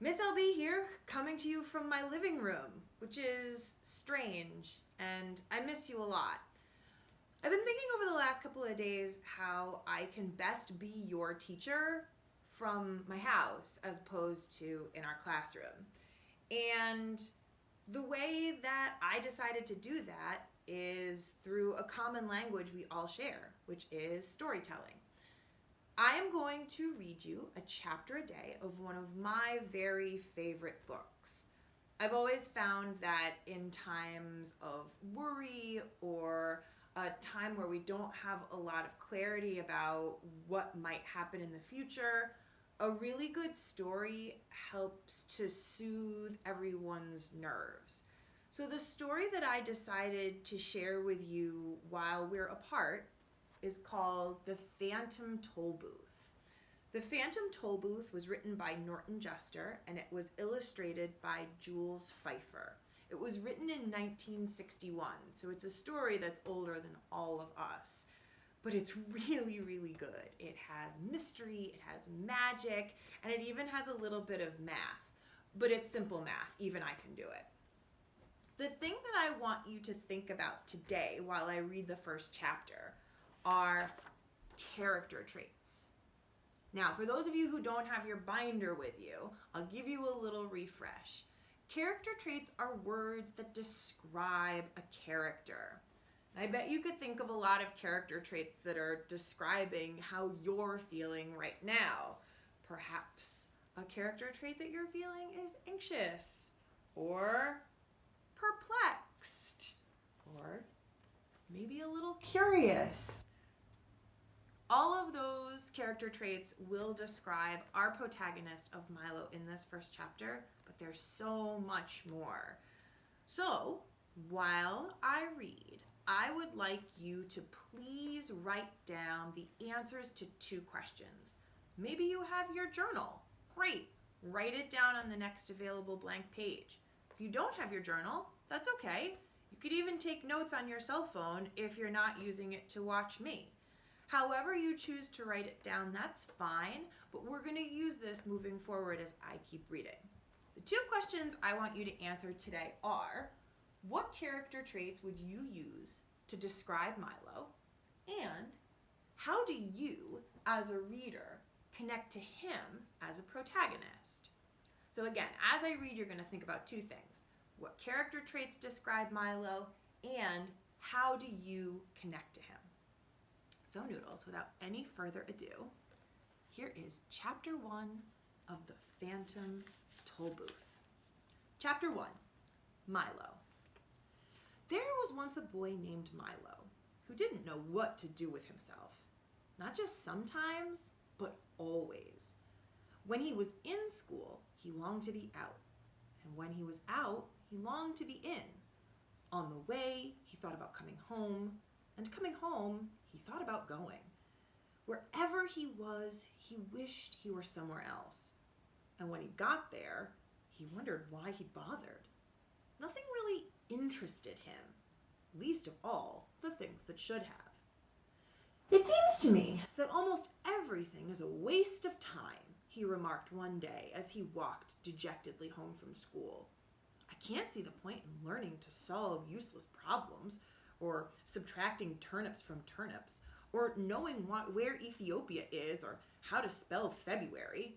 Miss LB here, coming to you from my living room, which is strange, and I miss you a lot. I've been thinking over the last couple of days how I can best be your teacher from my house as opposed to in our classroom. And the way that I decided to do that is through a common language we all share, which is storytelling. I am going to read you a chapter a day of one of my very favorite books. I've always found that in times of worry or a time where we don't have a lot of clarity about what might happen in the future, a really good story helps to soothe everyone's nerves. So the story that I decided to share with you while we're apart is called The Phantom Tollbooth. The Phantom Tollbooth was written by Norton Juster and it was illustrated by Jules Pfeiffer. It was written in 1961, so it's a story that's older than all of us. But it's really, really good. It has mystery, it has magic, and it even has a little bit of math. But it's simple math, even I can do it. The thing that I want you to think about today while I read the first chapter are character traits. Now, for those of you who don't have your binder with you, I'll give you a little refresh. Character traits are words that describe a character. I bet you could think of a lot of character traits that are describing how you're feeling right now. Perhaps a character trait that you're feeling is anxious, or perplexed, or maybe a little curious. All of those character traits will describe our protagonist of Milo in this first chapter, but there's so much more. So, while I read, I would like you to please write down the answers to 2 questions. Maybe you have your journal. Great. Write it down on the next available blank page. If you don't have your journal, that's okay. You could even take notes on your cell phone if you're not using it to watch me. However you choose to write it down, that's fine, but we're going to use this moving forward as I keep reading. The 2 questions I want you to answer today are, what character traits would you use to describe Milo? And how do you, as a reader, connect to him as a protagonist? So again, as I read, you're going to think about 2 things. What character traits describe Milo, and how do you connect to him? So Noodles, without any further ado, here is Chapter 1 of The Phantom Tollbooth. Chapter 1, Milo. There was once a boy named Milo who didn't know what to do with himself. Not just sometimes, but always. When he was in school, he longed to be out. And when he was out, he longed to be in. On the way, he thought about coming home. And coming home, he thought about going. Wherever he was, he wished he were somewhere else. And when he got there, he wondered why he bothered. Nothing really interested him, least of all the things that should have. It seems to me that almost everything is a waste of time, he remarked one day as he walked dejectedly home from school. I can't see the point in learning to solve useless problems, or subtracting turnips from turnips, or knowing where Ethiopia is, or how to spell February.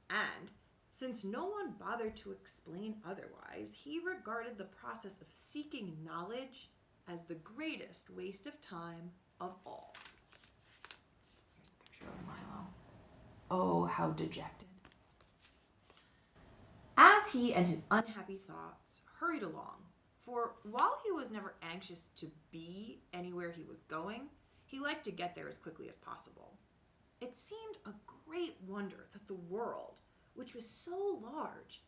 And since no one bothered to explain otherwise, he regarded the process of seeking knowledge as the greatest waste of time of all. Here's a picture of Milo. Oh, how dejected. As he and his unhappy thoughts hurried along, for while he was never anxious to be anywhere he was going, he liked to get there as quickly as possible. It seemed a great wonder that the world, which was so large,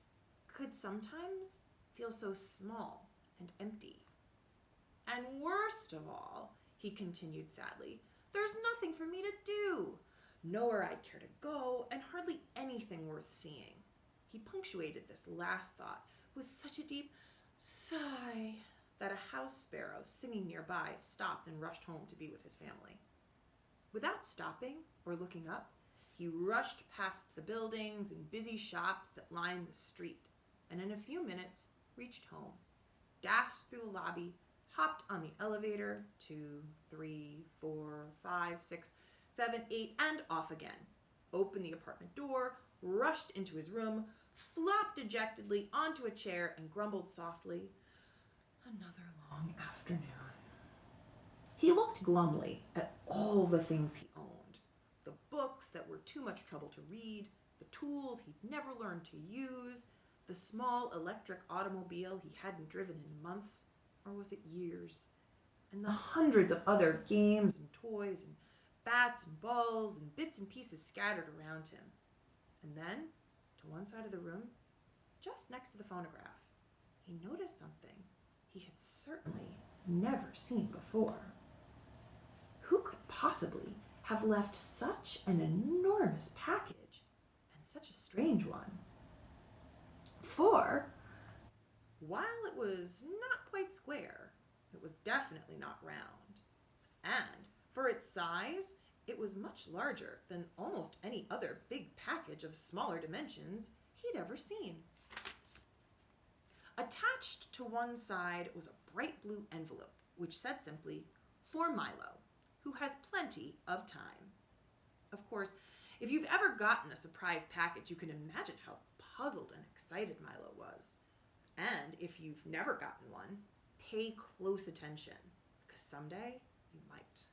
could sometimes feel so small and empty. And worst of all, he continued sadly, there's nothing for me to do, nowhere I'd care to go, and hardly anything worth seeing. He punctuated this last thought with such a deep sigh that a house sparrow singing nearby stopped and rushed home to be with his family. Without stopping or looking up, He rushed past the buildings and busy shops that lined the street, and in a few minutes reached home, dashed through the lobby, hopped on the elevator, 2, 3, 4, 5, 6, 7, 8, and off again. Opened the apartment door, rushed into his room, flopped dejectedly onto a chair, and grumbled softly, "Another long afternoon." He looked glumly at all the things he owned. The books that were too much trouble to read, the tools he'd never learned to use, the small electric automobile he hadn't driven in months, or was it years, and the hundreds of other games and toys and bats and balls and bits and pieces scattered around him. And then, to one side of the room, just next to the phonograph, he noticed something he had certainly never seen before. Who could possibly have left such an enormous package, and such a strange one? For, while it was not quite square, it was definitely not round. And for its size, it was much larger than almost any other big package of smaller dimensions he'd ever seen. Attached to one side was a bright blue envelope, which said simply, "For Milo, who has plenty of time." Of course, if you've ever gotten a surprise package, you can imagine how puzzled and excited Milo was. And if you've never gotten one, pay close attention, because someday you might.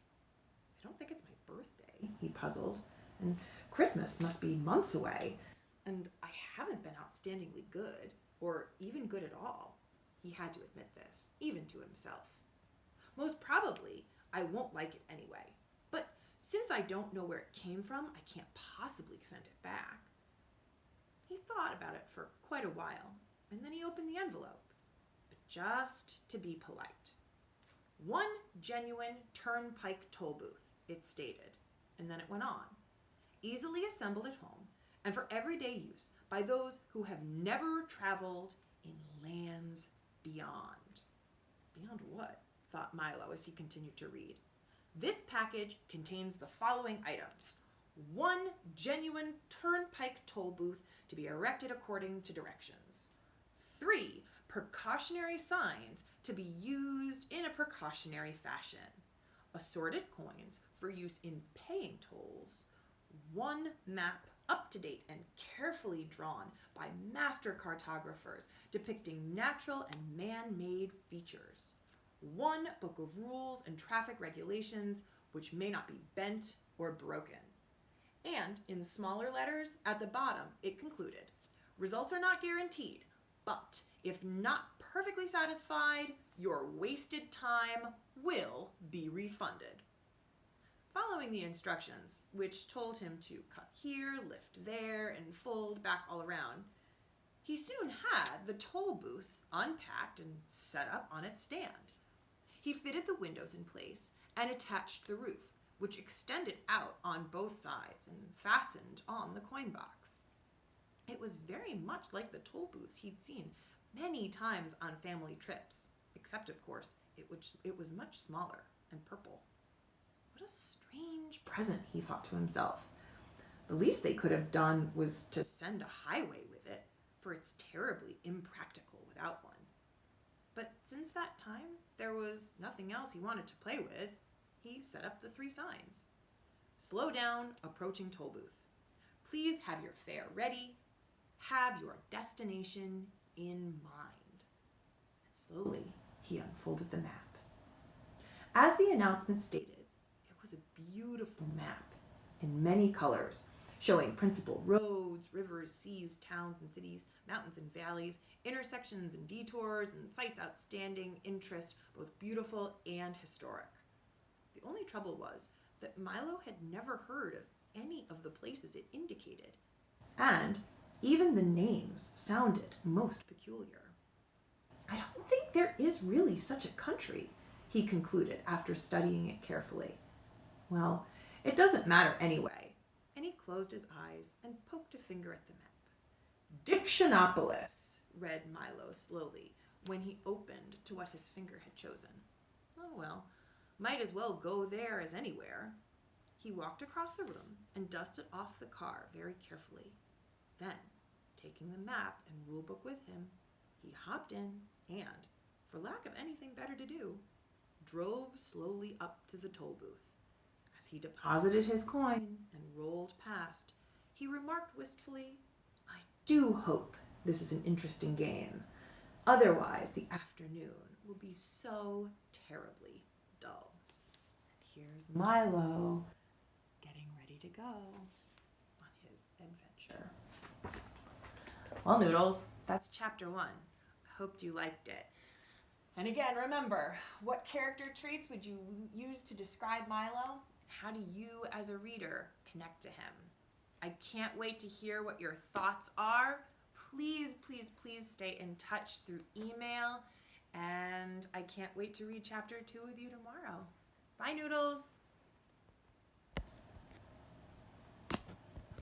"I don't think it's my birthday," he puzzled, "and Christmas must be months away, and I haven't been outstandingly good, or even good at all." He had to admit this, even to himself. "Most probably, I won't like it anyway, but since I don't know where it came from, I can't possibly send it back." He thought about it for quite a while, and then he opened the envelope, but just to be polite. "One genuine turnpike toll booth," it stated, and then it went on. "Easily assembled at home, and for everyday use by those who have never traveled in lands beyond." Beyond what? Thought Milo as he continued to read. "This package contains the following items. One genuine turnpike toll booth to be erected according to directions. 3 precautionary signs to be used in a precautionary fashion. Assorted coins for use in paying tolls. 1 map up to date and carefully drawn by master cartographers depicting natural and man-made features. 1 book of rules and traffic regulations which may not be bent or broken." And in smaller letters at the bottom, it concluded, "Results are not guaranteed, but if not perfectly satisfied, your wasted time will be refunded." Following the instructions, which told him to cut here, lift there, and fold back all around, he soon had the toll booth unpacked and set up on its stand. He fitted the windows in place and attached the roof, which extended out on both sides and fastened on the coin box. It was very much like the toll booths he'd seen many times on family trips, except, of course, it was much smaller and purple. What a strange present, he thought to himself. The least they could have done was to send a highway with it, for it's terribly impractical without one. But since that time, there was nothing else he wanted to play with. He set up the 3 signs. "Slow down, approaching toll booth. Please have your fare ready. Have your destination in mind." And slowly, he unfolded the map. As the announcement stated, it was a beautiful map in many colors, showing principal roads, rivers, seas, towns and cities, mountains and valleys, intersections and detours, and sites outstanding interest, both beautiful and historic. The only trouble was that Milo had never heard of any of the places it indicated, and even the names sounded most peculiar. "I don't think there is really such a country," he concluded after studying it carefully. "Well, it doesn't matter anyway," and he closed his eyes and poked a finger at the map. "Dictionopolis," read Milo slowly when he opened to what his finger had chosen. Oh well, might as well go there as anywhere. he walked across the room and dusted off the car very carefully. Then, taking the map and rulebook with him, he hopped in and, for lack of anything better to do, drove slowly up to the toll booth. As he deposited his coin and rolled past, he remarked wistfully, "I do hope this is an interesting game. Otherwise, the afternoon will be so terribly dull." And here's Milo getting ready to go on his adventure. Well, Noodles, that's chapter 1. I hoped you liked it. And again, remember, what character traits would you use to describe Milo? How do you, as a reader, connect to him? I can't wait to hear what your thoughts are. Please, please, please stay in touch through email. And I can't wait to read chapter 2 with you tomorrow. Bye, Noodles.